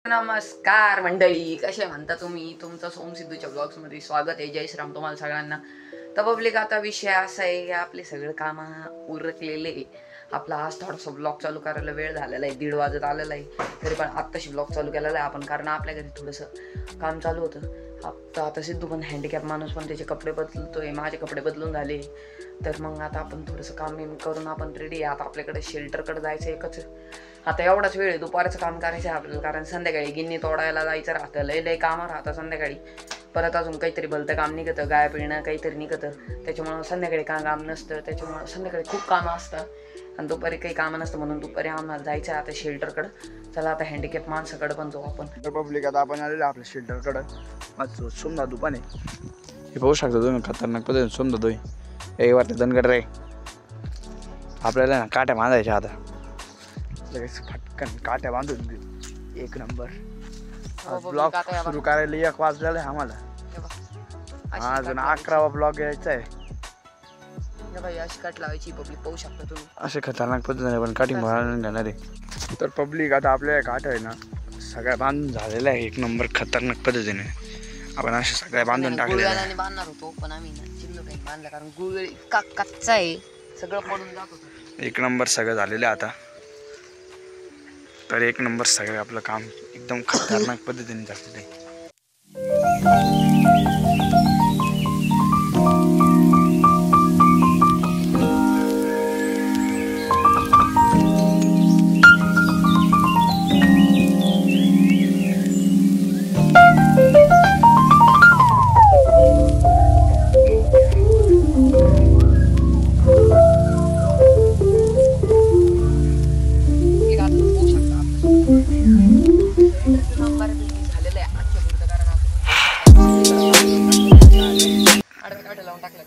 नमस्कार मंडळी, कसे म्हणता तुम्ही? तुमचं सोम सिद्धूच्या ब्लॉग्स मध्ये स्वागत आहे. जय श्रीराम तुम्हाला सगळ्यांना. तर पब्लिक आता विषय असा आहे की आपले सगळे काम उरकलेले. आपला आज थोडासा ब्लॉग चालू करायला वेळ झालेला आहे, 1:30 वाजत आलेला आहे. तरी पण आत्ताशी ब्लॉग चालू केलेला आहे आपण, कारण आपल्या घरी थोडंसं काम चालू होतं. आता सिद्धू पण हँडिकॅप माणूस, पण त्याचे कपडे बदलतोय, माझे कपडे बदलून झाले. तर मग आता आपण थोडंसं काम करून आपण रेडी आहे. आता आपल्याकडे शेल्टरकडे जायचं एकच. आता एवढाच वेळ आहे, दुपारचं काम करायचं आहे आपल्याला, कारण संध्याकाळी गिन्नी तोडायला जायचं राहतं. लय कामं राहतं संध्याकाळी. परत अजून काहीतरी भलतं काम निघतं, गाय पिळणं काहीतरी निघतं. त्याच्यामुळं संध्याकाळी काम नसतं. त्याच्यामुळं संध्याकाळी खूप कामं असतात आणि दुपारी काही कामं नसतं, म्हणून दुपारी आम्हाला जायचं आहे आता शेल्टरकडं. चला आता हँडिकॅप माणसाकडं पण जाऊ आपण. पब्लिक आता आपण आलेलो आपल्या शेल्टरकडं. आज सोमनाथ दुकान आहे. हे पाहू शकता तुम्ही, खतरनाक पद्धतीने सोमनाथ होय. हे वाटतं दनगड रे. आपल्याला ना काट्या बांधायच्या आता, लगेच फटकन काट्या बांधून एक नंबर. ब्लॉग सुरू करायला 1 वाजलेला आहे आम्हाला. अजून 11वा ब्लॉग यायचा आहे. अशी काट लावायची पब्लिक, पाहू शकता तुम्ही. असे खतरनाक पद्धतीने पण काटिंग बनवून घेणार आहे. तर पब्लिक आता आपल्या काट आहे ना सगळ्या बांधून झालेलं आहे 1 नंबर खतरनाक पद्धतीने. आपण असे सगळ्या बांधून टाकलेलं आहे. बांधणार होतो पण आम्ही चिल्लो काही बांधला, कारण गुळ इतका कच्चा आहे, सगळं पडून जात होतं. 1 नंबर सगळं झालेलं आहे आता. तर 1 नंबर सगळं आपलं काम एकदम खतरनाक पद्धतीने झालेलं आहे.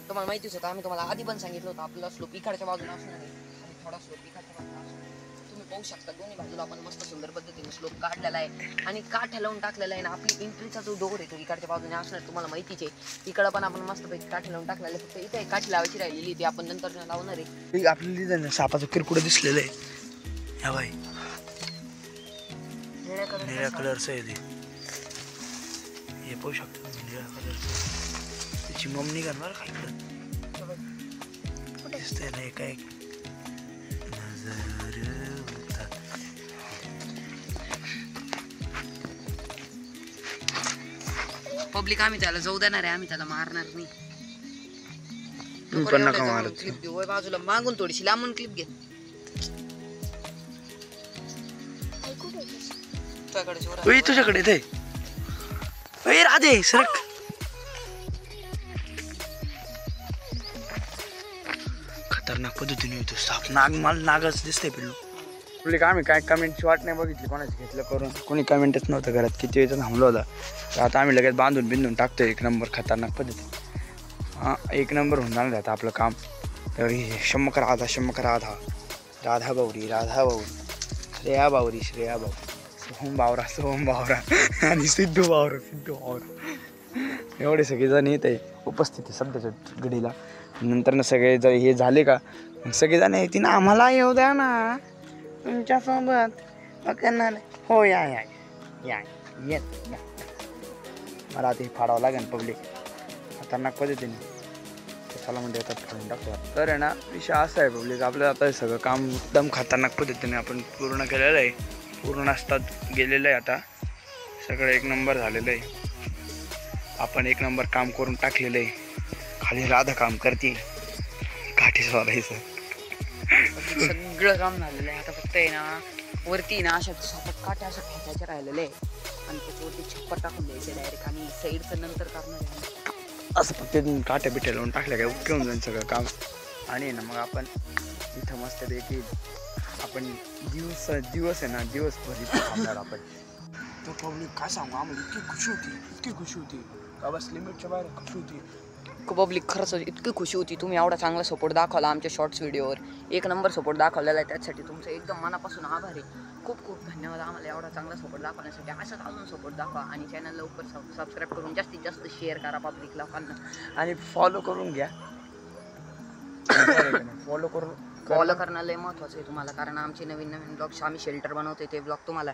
तुम्हाला माहितीच होतं, आम्ही तुम्हाला आधी पण सांगितलं होतं आपला स्लोप इकडच्या बाजूला असणार आहे आणि थोडा स्लोप इकडच्या बाजूला असणार. तुम्ही पाहू शकता दोन्ही बाजूला आपण मस्त सुंदर पद्धतीने स्लोप काढलेला आहे आणि काठ लावून टाकलेला आहे ना. आपली एंट्रीचा जो डोर आहे तो इकडच्या बाजूने असणार, तुम्हाला माहितीच आहे. इकडं पण आपण मस्त पैकी काठ लावून टाकलेला आहे. फक्त इथे काठी लावायची राहिलेली, ती आपण नंतर लावणार आहे. आपल्याला सापाचं किरकुडं दिसलेलं आहे. ह्या बाई निळ्या कलरचं आहे ते. हे पाहू शकता निळ्या कलरचं. त्याची मम्मी करणार काय करत दिसतंय ना काय नजर. पब्लिक आम्ही त्याला जाऊ देणार आहे, आम्ही त्याला मारणार नाही. तुम्ही पण नका मारत. क्लिप घेऊ बाजूला, मागून थोडीशी लांबून क्लिप घे. तुझ्याकडे ते राधे सरक. खतरनाक पद्धतीने येतो साप. नागच दिसतंय पिल्लू. आपली आम्ही काय कमेंटची वाट नाही बघितली, कोणाची घेतलं करून. कोणी कमेंटच नव्हतं घरात, किती वेळचं थांबलो होता. तर आता आम्ही लगेच बांधून टाकतोय 1 नंबर खतरनाक पद्धती. 1 नंबर होऊन जाणार आता आपलं काम. तर हे शम्मक राधा राधा बावरी श्रेया बावरी सोहम बावरा आणि सिद्धू बावरा एवढे सगळेजण येत आहे उपस्थित आहे सध्याच्या घडीला. नंतर ना सगळे जर हे झाले का सगळेजण येते ना, आम्हाला येऊ द्या ना तुमच्यासोबत करणार. हो या मला आता हे फाडावं लागेल पब्लिक खतरनाक पद्धतीने. चला म्हणजे आता फाडून टाकतो. तर आहे ना विषय असा आहे पब्लिक, आपलं आता सगळं काम एकदम खतरनाक पद्धतीने आपण पूर्ण केलेलं आहे. पूर्ण असतात गेलेलं आहे आता सगळं 1 नंबर झालेलं आहे. आपण 1 नंबर काम करून टाकलेलं आहे. खाली राधा काम करते काठी सोडायचं. सगळं काम झालेलं आहे. आता फक्त आहे ना वरती ना अशा काट्या अशा खेचायच्या राहिलेले आहे आणि त्याच्यावरती छप्पर टाकून द्यायचे डायरेक्ट, आणि साईडचं नंतर करणार आहे. असं फक्त काट्या बिट्या लावून टाकल्या काय ओके होऊन जाईल सगळं काम. आणि ना मग आपण इथं मस्त पैकी आपण दिवस आहे ना दिवसभर इथं थांबणार आपण. तर पब्लिक काय सांगू, आम्हाला इतकी खुशी होती का बस लिमिटच्या बाहेर खुशी होती. पब्लिक खरंच इतकी खुशी होती. तुम्ही एवढा चांगला सपोर्ट दाखवला आमच्या शॉर्ट्स व्हिडिओवर. 1 नंबर सपोर्ट दाखवलेला आहे, त्यासाठी तुमचं एकदम मनापासून आभार आहे. खूप धन्यवाद आम्हाला एवढा चांगला सपोर्ट दाखवण्यासाठी. असंच अजून सपोर्ट दाखवा आणि चॅनल लवकर सबस्क्राईब करून जास्तीत जास्त शेअर करा पब्लिक लोकांना आणि फॉलो करून घ्या. फॉलो करून फॉलो करणं लय महत्त्वाचं आहे तुम्हाला, कारण आमचे नवीन नवीन ब्लॉग्स आम्ही शेल्टर बनवतोय ते ब्लॉग तुम्हाला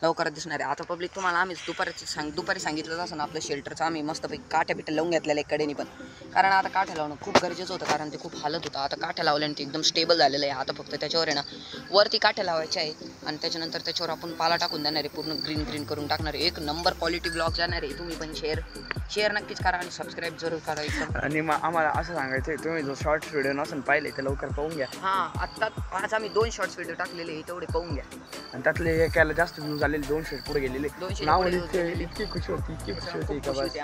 लवकरात दिसणार आहे. आता पब्लिक तुम्हाला आम्हीच दुपारी सांगितलं असं ना आपलं शेल्टरचं आम्ही मस्तपैकी काठ्या बिट्या लावून घेतलेलं आहे कडेनी पण, कारण आता काठ्या लावणं खूप गरजेचं होतं, कारण ते खूप हालत होतं. आता काठ्या लावल्याने ते एकदम स्टेबल झालेलं आहे. आता फक्त त्याच्यावर आहे ना वरती काठ्या लावायच्या आहे आणि त्याच्यानंतर त्याच्यावर आपण पाला टाकून देणार आहे, पूर्ण ग्रीन करून टाकणार आहे. एक नंबर क्वालिटी ब्लॉग जाणार आहे. तुम्ही पण शेअर नक्कीच करा आणि सबस्क्राईब जरूर करायचं. आणि आम्हाला असं सांगायचं आहे, तुम्ही जो शॉर्ट व्हिडिओ नसून पाहिले तर लवकर पाहून घ्या. हां, आज आम्ही 2 शॉर्ट्स व्हिडिओ टाकलेले तेवढे पाहून घ्या. आणि त्यातले एकाला जास्त व्ह्यूज आलेले 200 पुढे गेलेले. नाव इतकी खुशी होती का बस.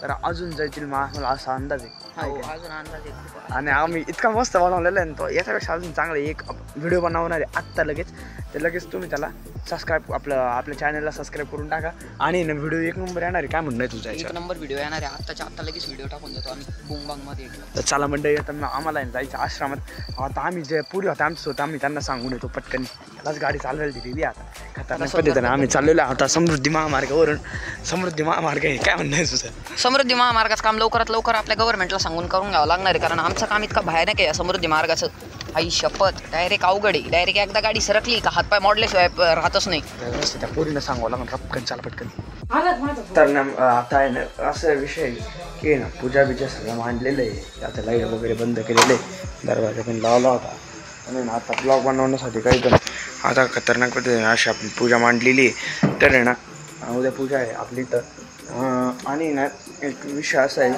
तर अजून जायतील मला असा अंदाज आहे. अजून अंदाज आहे. आणि आम्ही इतका मस्त बनवलेला आहे तो, याच्यापेक्षा अजून चांगला एक व्हिडिओ बनवणार आहे आत्ता लगेच. तर लगेच तुम्ही त्याला सबस्क्राईब आपल्या चॅनलला सबस्क्राईब करून टाका. आणि व्हिडिओ एक नंबर येणार आहे. काय म्हणणं आहे तुझं? एक नंबर व्हिडिओ येणार आहे. आत्ता लगेच व्हिडिओ टाकून देतो आम्ही बुंगबांगमध्ये. तर चला मंडळी, आता आम्हाला जायचं आश्रमात. आता आम्ही जे पुरी होते आमचं होतं, आम्ही त्यांना सांगून येतो पटकन. त्यालाच गाडी चालवायला दिलेली आता खतरनाक पद्धतीने आम्ही चाललेलो आता समृद्धी महामार्गावरून. समृद्धी महामार्ग आहे, काय म्हणणं आहे तुझं? समृद्धी महामार्गाचं काम लवकरात लवकर आपल्या गव्हर्नमेंटला सांगून करून घ्यावं लागणार आहे, कारण आमचं काम इतकं भयानक आहे या समृद्धी मार्गाचं. आई शपथ, डायरेक्ट अवघड आहे. डायरेक्ट एकदा गाडी सरकली का हातपाय मोडल्याशिवाय राहतच नाही. त्या पोरीनं सांगावं लागून पटकन चला पटकन. तर ना आता आहे ना असं विषय की ना पूजा बिजा सगळं मांडलेलं आहे. आता लाईट वगैरे बंद केलेलं आहे, दरवाजा पण लावला होता. आणि ना आता ब्लॉग बनवण्यासाठी काही पण आता खतरनाक पद्धतीने अशी आपण पूजा मांडलेली आहे. तर आहे ना उद्या पूजा आहे आपली. तर आणि ना एक विषय असा आहे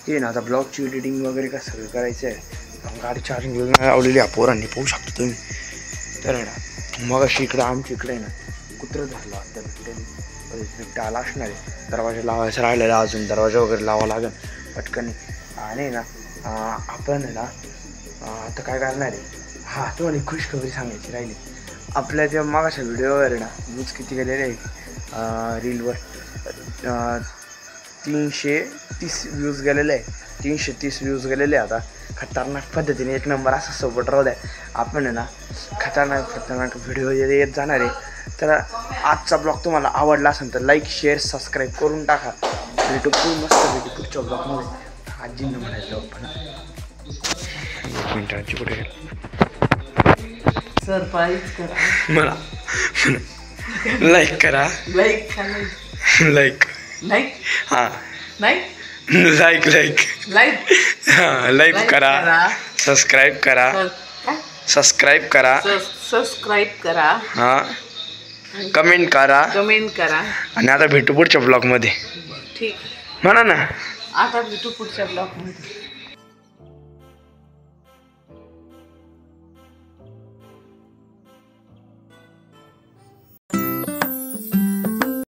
की ना आता ब्लॉगची एडिटिंग वगैरे का सगळं करायचं आहे. गाडी चार्जिंग लावलेली आहे पोरांनी, पाहू शकतो तुम्ही. तर आहे ना मग अशी इकडं आमच्या इकडे आहे ना कुत्रं धरलं आता बिबटा आला असणार आहे. दरवाजा लावायचा राहिलेला, अजून दरवाजा वगैरे लावा लागेल पटकन. आणि ना आपण आहे ना आता काय करणार आहे. तुम्हाला खुशखबरी सांगायची राहिली. आपल्या त्या मागाच्या व्हिडिओवर आहे ना व्ह्यूज किती गेलेले आहे रीलवर 330 व्ह्यूज गेलेले आहे. 330 व्ह्यूज गेलेले आता. खतरनाक पद्धतीने एक नंबर असा सपोर्ट राहू द्या. आपण आहे ना खतरनाक व्हिडिओ येत जाणार आहे. तर आजचा ब्लॉग तुम्हाला आवडला असेल तर लाईक शेअर सबस्क्राईब करून टाका. भेटू मस्त पुढच्या ब्लॉगमध्ये. आजींना म्हणायचं पण 1 मिनिट आजी कुठे गेली? सरप्राईज करा मला. लाईक करा. लाईक हां लाईक करा. सबस्क्राईब करा. हां कमेंट करा. आणि आता भेटू पुढच्या ब्लॉगमध्ये. ठीक म्हणा ना. आता भेटू पुढच्या ब्लॉगमध्ये.